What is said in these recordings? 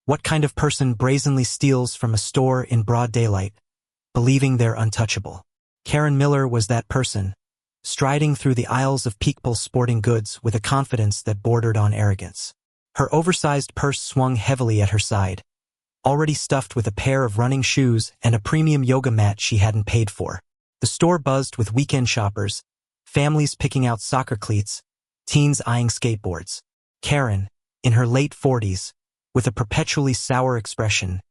What kind of person brazenly steals from a store in broad daylight, believing they're untouchable? Karen Miller was that person, striding through the aisles of Peekable's sporting goods with a confidence that bordered on arrogance. Her oversized purse swung heavily at her side, already stuffed with a pair of running shoes and a premium yoga mat she hadn't paid for. The store buzzed with weekend shoppers, families picking out soccer cleats, teens eyeing skateboards. Karen, in her late 40s, with a perpetually sour expression,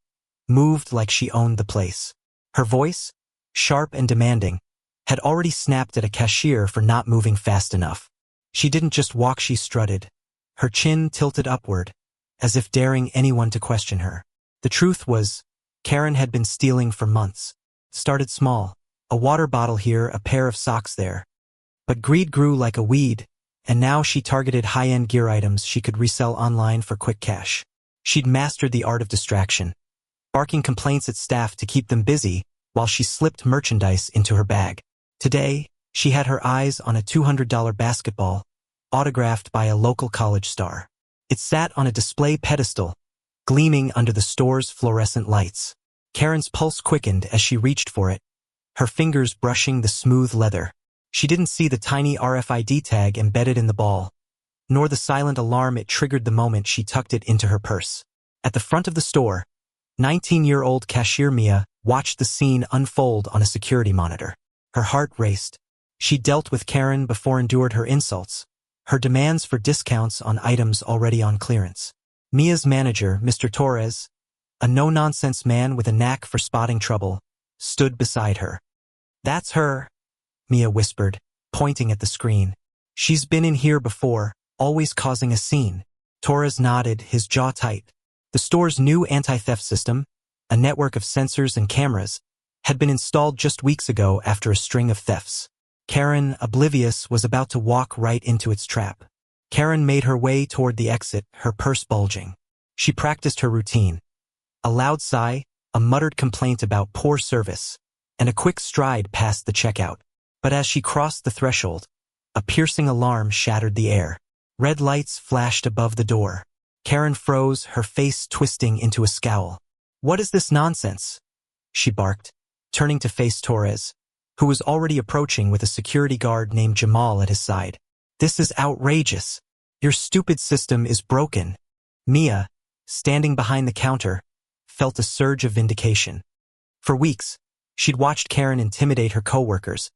moved like she owned the place. Her voice, sharp and demanding, had already snapped at a cashier for not moving fast enough. She didn't just walk, she strutted, her chin tilted upward, as if daring anyone to question her. The truth was, Karen had been stealing for months. Started small, a water bottle here, a pair of socks there. But greed grew like a weed, and now she targeted high-end gear items she could resell online for quick cash. She'd mastered the art of distraction, barking complaints at staff to keep them busy while she slipped merchandise into her bag. Today, she had her eyes on a $200 basketball, autographed by a local college star. It sat on a display pedestal, gleaming under the store's fluorescent lights. Karen's pulse quickened as she reached for it, her fingers brushing the smooth leather. She didn't see the tiny RFID tag embedded in the ball, nor the silent alarm it triggered the moment she tucked it into her purse. At the front of the store, 19-year-old cashier Mia watched the scene unfold on a security monitor. Her heart raced. She dealt with Karen before endured her insults, her demands for discounts on items already on clearance. Mia's manager, Mr. Torres, a no-nonsense man with a knack for spotting trouble, stood beside her. "That's her," Mia whispered, pointing at the screen. "She's been in here before, always causing a scene." Torres nodded, his jaw tight. The store's new anti-theft system, a network of sensors and cameras, had been installed just weeks ago after a string of thefts. Karen, oblivious, was about to walk right into its trap. Karen made her way toward the exit, her purse bulging. She practiced her routine. A loud sigh, a muttered complaint about poor service, and a quick stride past the checkout. But as she crossed the threshold, a piercing alarm shattered the air. Red lights flashed above the door. Karen froze, her face twisting into a scowl. "What is this nonsense?" she barked, turning to face Torres, who was already approaching with a security guard named Jamal at his side. "This is outrageous. Your stupid system is broken." Mia, standing behind the counter, felt a surge of vindication. For weeks, she'd watched Karen intimidate her coworkers,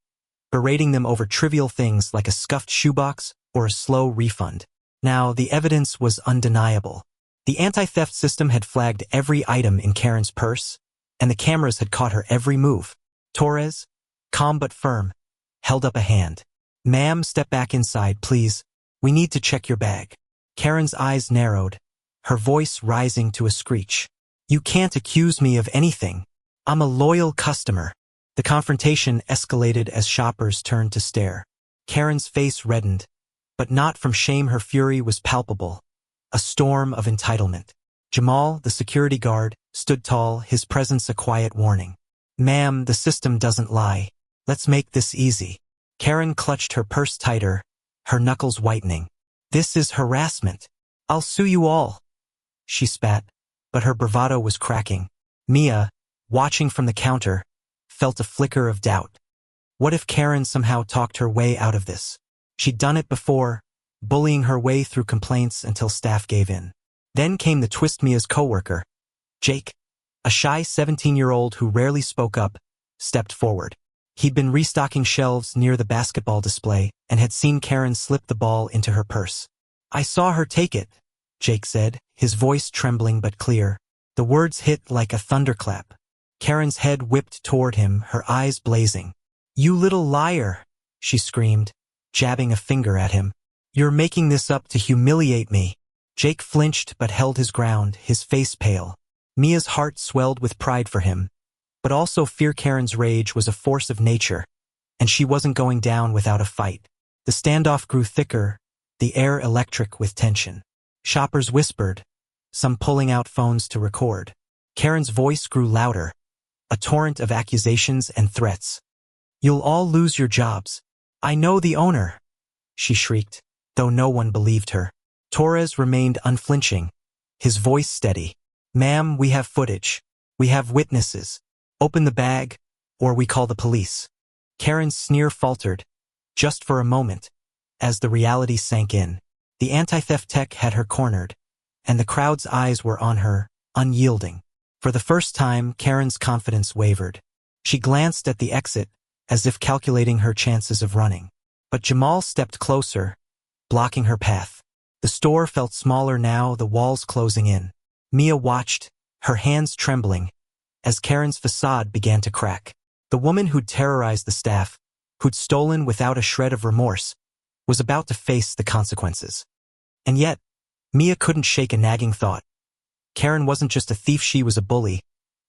berating them over trivial things like a scuffed shoebox or a slow refund. Now, the evidence was undeniable. The anti-theft system had flagged every item in Karen's purse, and the cameras had caught her every move. Torres, calm but firm, held up a hand. "Ma'am, step back inside, please. We need to check your bag." Karen's eyes narrowed, her voice rising to a screech. "You can't accuse me of anything. I'm a loyal customer." The confrontation escalated as shoppers turned to stare. Karen's face reddened, but not from shame. Her fury was palpable, a storm of entitlement. Jamal, the security guard, stood tall, his presence a quiet warning. "Ma'am, the system doesn't lie. Let's make this easy." Karen clutched her purse tighter, her knuckles whitening. "This is harassment. I'll sue you all." She spat, but her bravado was cracking. Mia, watching from the counter, felt a flicker of doubt. What if Karen somehow talked her way out of this? She'd done it before, bullying her way through complaints until staff gave in. Then came the twist. Mia's coworker, Jake, a shy 17-year-old who rarely spoke up, stepped forward. He'd been restocking shelves near the basketball display and had seen Karen slip the ball into her purse. "I saw her take it," Jake said, his voice trembling but clear. The words hit like a thunderclap. Karen's head whipped toward him, her eyes blazing. "You little liar," she screamed, jabbing a finger at him. "You're making this up to humiliate me." Jake flinched but held his ground, his face pale. Mia's heart swelled with pride for him, but also fear. Karen's rage was a force of nature, and she wasn't going down without a fight. The standoff grew thicker, the air electric with tension. Shoppers whispered, some pulling out phones to record. Karen's voice grew louder, a torrent of accusations and threats. "You'll all lose your jobs. I know the owner," she shrieked, though no one believed her. Torres remained unflinching, his voice steady. "Ma'am, we have footage. We have witnesses. Open the bag, or we call the police." Karen's sneer faltered, just for a moment, as the reality sank in. The anti-theft tech had her cornered, and the crowd's eyes were on her, unyielding. For the first time, Karen's confidence wavered. She glanced at the exit, as if calculating her chances of running. But Jamal stepped closer, blocking her path. The store felt smaller now, the walls closing in. Mia watched, her hands trembling, as Karen's facade began to crack. The woman who'd terrorized the staff, who'd stolen without a shred of remorse, was about to face the consequences. And yet, Mia couldn't shake a nagging thought. Karen wasn't just a thief, she was a bully,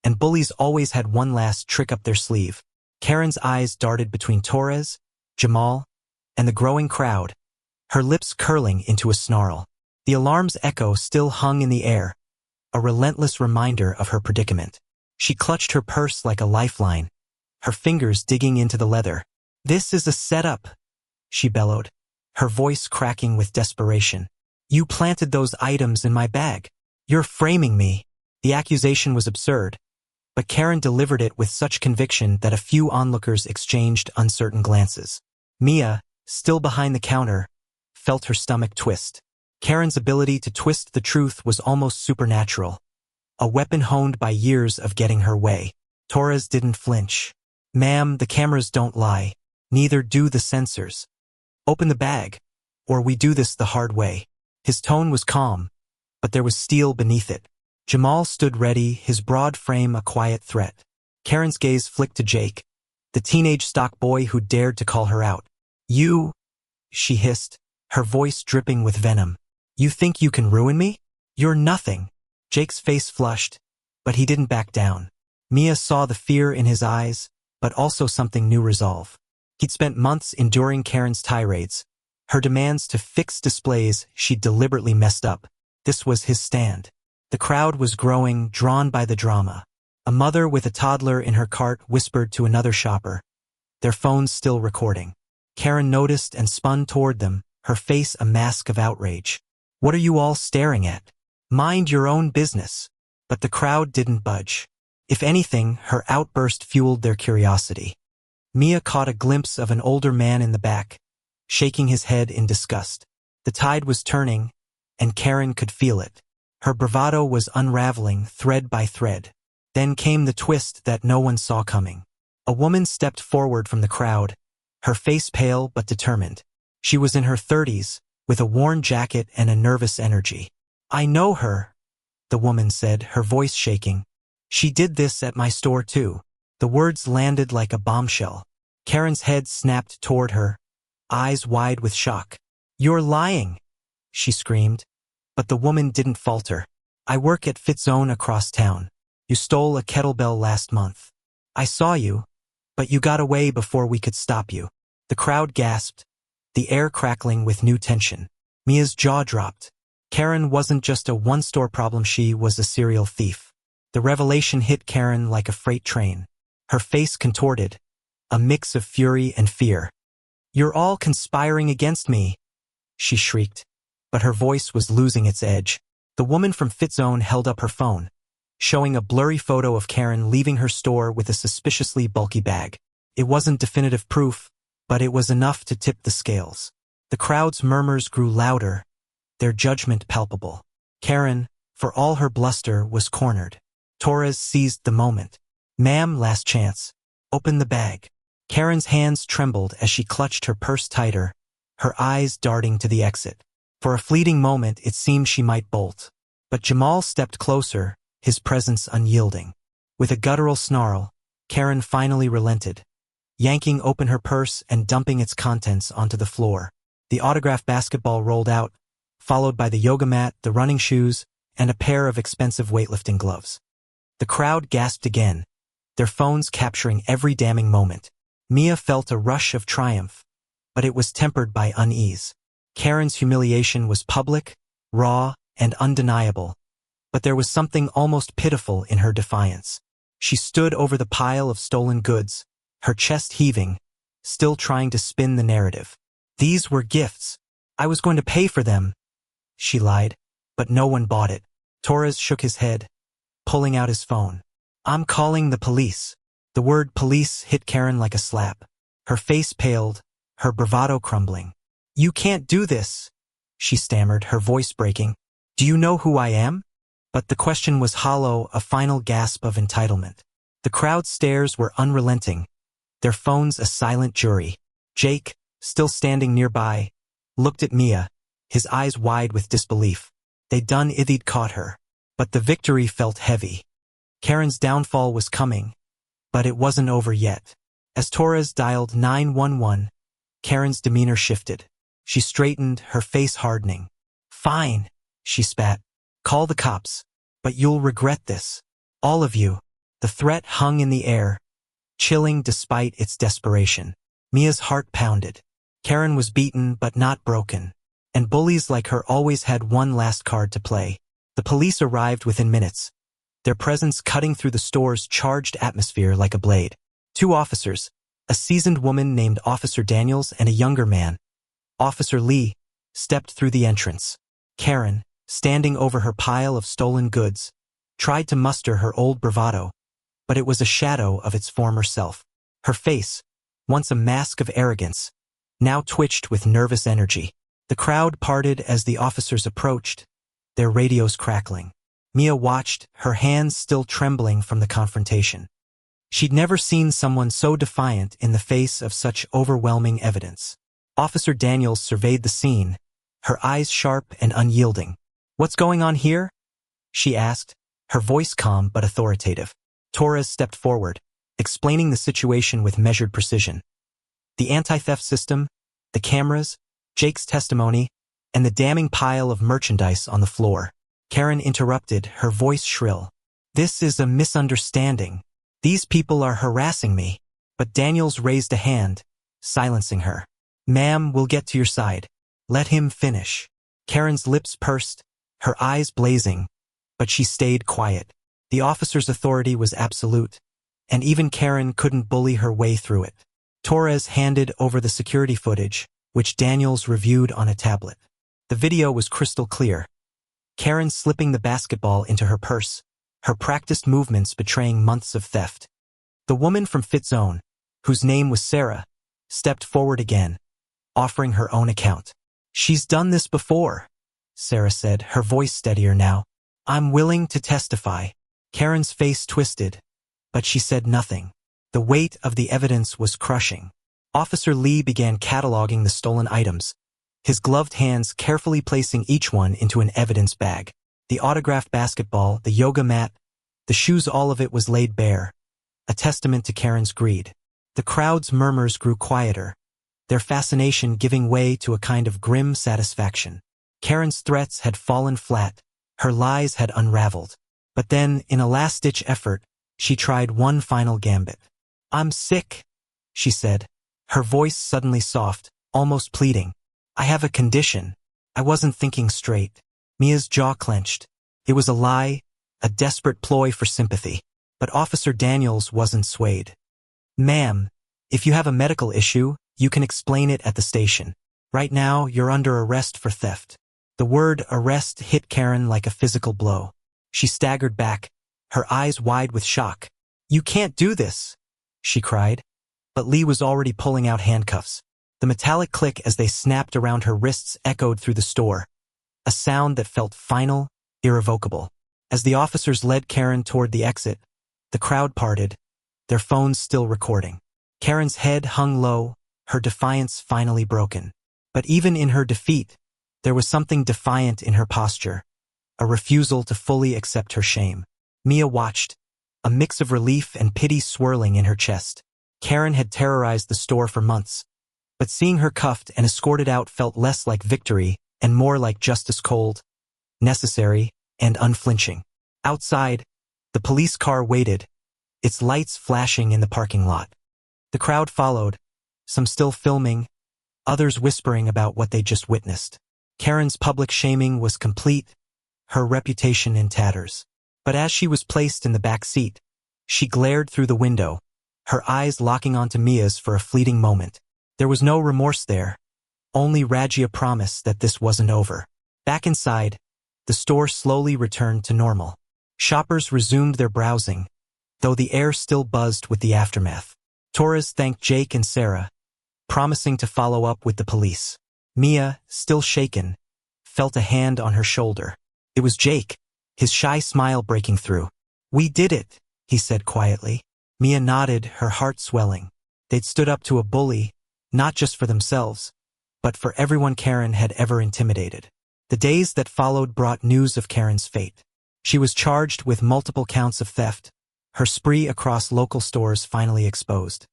and bullies always had one last trick up their sleeve. Karen's eyes darted between Torres, Jamal, and the growing crowd, her lips curling into a snarl. The alarm's echo still hung in the air, a relentless reminder of her predicament. She clutched her purse like a lifeline, her fingers digging into the leather. "This is a setup," she bellowed, her voice cracking with desperation. "You planted those items in my bag. You're framing me." The accusation was absurd, but Karen delivered it with such conviction that a few onlookers exchanged uncertain glances. Mia, still behind the counter, felt her stomach twist. Karen's ability to twist the truth was almost supernatural, a weapon honed by years of getting her way. Torres didn't flinch. "Ma'am, the cameras don't lie. Neither do the sensors. Open the bag, or we do this the hard way." His tone was calm, but there was steel beneath it. Jamal stood ready, his broad frame a quiet threat. Karen's gaze flicked to Jake, the teenage stock boy who dared to call her out. "You," she hissed, her voice dripping with venom. "You think you can ruin me? You're nothing." Jake's face flushed, but he didn't back down. Mia saw the fear in his eyes, but also something new: resolve. He'd spent months enduring Karen's tirades, her demands to fix displays she'd deliberately messed up. This was his stand. The crowd was growing, drawn by the drama. A mother with a toddler in her cart whispered to another shopper, their phones still recording. Karen noticed and spun toward them, her face a mask of outrage. "What are you all staring at? Mind your own business." But the crowd didn't budge. If anything, her outburst fueled their curiosity. Mia caught a glimpse of an older man in the back, shaking his head in disgust. The tide was turning, and Karen could feel it. Her bravado was unraveling thread by thread. Then came the twist that no one saw coming. A woman stepped forward from the crowd, her face pale but determined. She was in her 30s, with a worn jacket and a nervous energy. "I know her," the woman said, her voice shaking. "She did this at my store too." The words landed like a bombshell. Karen's head snapped toward her, eyes wide with shock. "You're lying," she screamed. But the woman didn't falter. "I work at Fitzone across town. You stole a kettlebell last month. I saw you, but you got away before we could stop you." The crowd gasped, the air crackling with new tension. Mia's jaw dropped. Karen wasn't just a one-store problem, she was a serial thief. The revelation hit Karen like a freight train. Her face contorted, a mix of fury and fear. "You're all conspiring against me," she shrieked, but her voice was losing its edge. The woman from Fitzone held up her phone, showing a blurry photo of Karen leaving her store with a suspiciously bulky bag. It wasn't definitive proof, but it was enough to tip the scales. The crowd's murmurs grew louder, their judgment palpable. Karen, for all her bluster, was cornered. Torres seized the moment. "Ma'am, last chance. Open the bag." Karen's hands trembled as she clutched her purse tighter, her eyes darting to the exit. For a fleeting moment it seemed she might bolt. But Jamal stepped closer, his presence unyielding. With a guttural snarl, Karen finally relented, yanking open her purse and dumping its contents onto the floor. The autographed basketball rolled out, followed by the yoga mat, the running shoes, and a pair of expensive weightlifting gloves. The crowd gasped again, their phones capturing every damning moment. Mia felt a rush of triumph, but it was tempered by unease. Karen's humiliation was public, raw, and undeniable, but there was something almost pitiful in her defiance. She stood over the pile of stolen goods, her chest heaving, still trying to spin the narrative. "These were gifts. I was going to pay for them," she lied, but no one bought it. Torres shook his head, pulling out his phone. "I'm calling the police." The word police hit Karen like a slap. Her face paled, her bravado crumbling. "You can't do this," she stammered, her voice breaking. "Do you know who I am?" But the question was hollow, a final gasp of entitlement. The crowd's stares were unrelenting, their phones a silent jury. Jake, still standing nearby, looked at Mia, his eyes wide with disbelief. They'd done it, they'd caught her. But the victory felt heavy. Karen's downfall was coming, but it wasn't over yet. As Torres dialed 911, Karen's demeanor shifted. She straightened, her face hardening. "Fine," she spat. "Call the cops. But you'll regret this. All of you." The threat hung in the air, chilling despite its desperation. Mia's heart pounded. Karen was beaten but not broken. And bullies like her always had one last card to play. The police arrived within minutes, their presence cutting through the store's charged atmosphere like a blade. 2 officers, a seasoned woman named Officer Daniels and a younger man, Officer Lee, stepped through the entrance. Karen, standing over her pile of stolen goods, tried to muster her old bravado, but it was a shadow of its former self. Her face, once a mask of arrogance, now twitched with nervous energy. The crowd parted as the officers approached, their radios crackling. Mia watched, her hands still trembling from the confrontation. She'd never seen someone so defiant in the face of such overwhelming evidence. Officer Daniels surveyed the scene, her eyes sharp and unyielding. "What's going on here?" she asked, her voice calm but authoritative. Torres stepped forward, explaining the situation with measured precision. The anti-theft system, the cameras, Jake's testimony, and the damning pile of merchandise on the floor. Karen interrupted, her voice shrill. "This is a misunderstanding. These people are harassing me." But Daniels raised a hand, silencing her. "Ma'am, we'll get to your side. Let him finish." Karen's lips pursed, her eyes blazing, but she stayed quiet. The officer's authority was absolute, and even Karen couldn't bully her way through it. Torres handed over the security footage, which Daniels reviewed on a tablet. The video was crystal clear. Karen slipping the basketball into her purse, her practiced movements betraying months of theft. The woman from Fitzone, whose name was Sarah, stepped forward again, offering her own account. "She's done this before," Sarah said, her voice steadier now. "I'm willing to testify." Karen's face twisted, but she said nothing. The weight of the evidence was crushing. Officer Lee began cataloging the stolen items, his gloved hands carefully placing each one into an evidence bag. The autographed basketball, the yoga mat, the shoes, all of it was laid bare, a testament to Karen's greed. The crowd's murmurs grew quieter, their fascination giving way to a kind of grim satisfaction. Karen's threats had fallen flat, her lies had unraveled. But then, in a last-ditch effort, she tried one final gambit. "I'm sick," she said, her voice suddenly soft, almost pleading. "I have a condition. I wasn't thinking straight." Mia's jaw clenched. It was a lie, a desperate ploy for sympathy. But Officer Daniels wasn't swayed. "Ma'am, if you have a medical issue, you can explain it at the station. Right now, you're under arrest for theft." The word arrest hit Karen like a physical blow. She staggered back, her eyes wide with shock. "You can't do this," she cried. But Lee was already pulling out handcuffs. The metallic click as they snapped around her wrists echoed through the store, a sound that felt final, irrevocable. As the officers led Karen toward the exit, the crowd parted, their phones still recording. Karen's head hung low, her defiance finally broken. But even in her defeat, there was something defiant in her posture, a refusal to fully accept her shame. Mia watched, a mix of relief and pity swirling in her chest. Karen had terrorized the store for months, but seeing her cuffed and escorted out felt less like victory and more like justice, cold, necessary, and unflinching. Outside, the police car waited, its lights flashing in the parking lot. The crowd followed, some still filming, others whispering about what they just witnessed. Karen's public shaming was complete, her reputation in tatters. But as she was placed in the back seat, she glared through the window, her eyes locking onto Mia's for a fleeting moment. There was no remorse there, only Ragia promise that this wasn't over. Back inside, the store slowly returned to normal. Shoppers resumed their browsing, though the air still buzzed with the aftermath. Torres thanked Jake and Sarah, promising to follow up with the police. Mia, still shaken, felt a hand on her shoulder. It was Jake, his shy smile breaking through. "We did it," he said quietly. Mia nodded, her heart swelling. They'd stood up to a bully, not just for themselves, but for everyone Karen had ever intimidated. The days that followed brought news of Karen's fate. She was charged with multiple counts of theft, her spree across local stores finally exposed.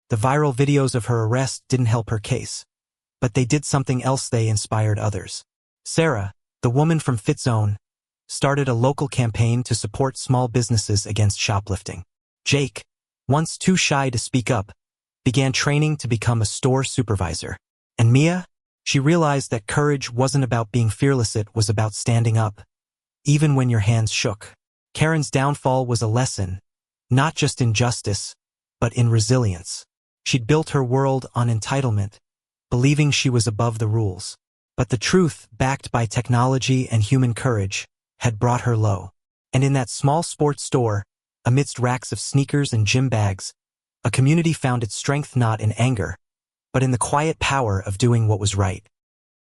The viral videos of her arrest didn't help her case, but they did something else: they inspired others. Sarah, the woman from Fitzone, started a local campaign to support small businesses against shoplifting. Jake, once too shy to speak up, began training to become a store supervisor. And Mia? She realized that courage wasn't about being fearless, it was about standing up, even when your hands shook. Karen's downfall was a lesson, not just in justice, but in resilience. She'd built her world on entitlement, believing she was above the rules. But the truth, backed by technology and human courage, had brought her low. And in that small sports store, amidst racks of sneakers and gym bags, a community found its strength not in anger, but in the quiet power of doing what was right.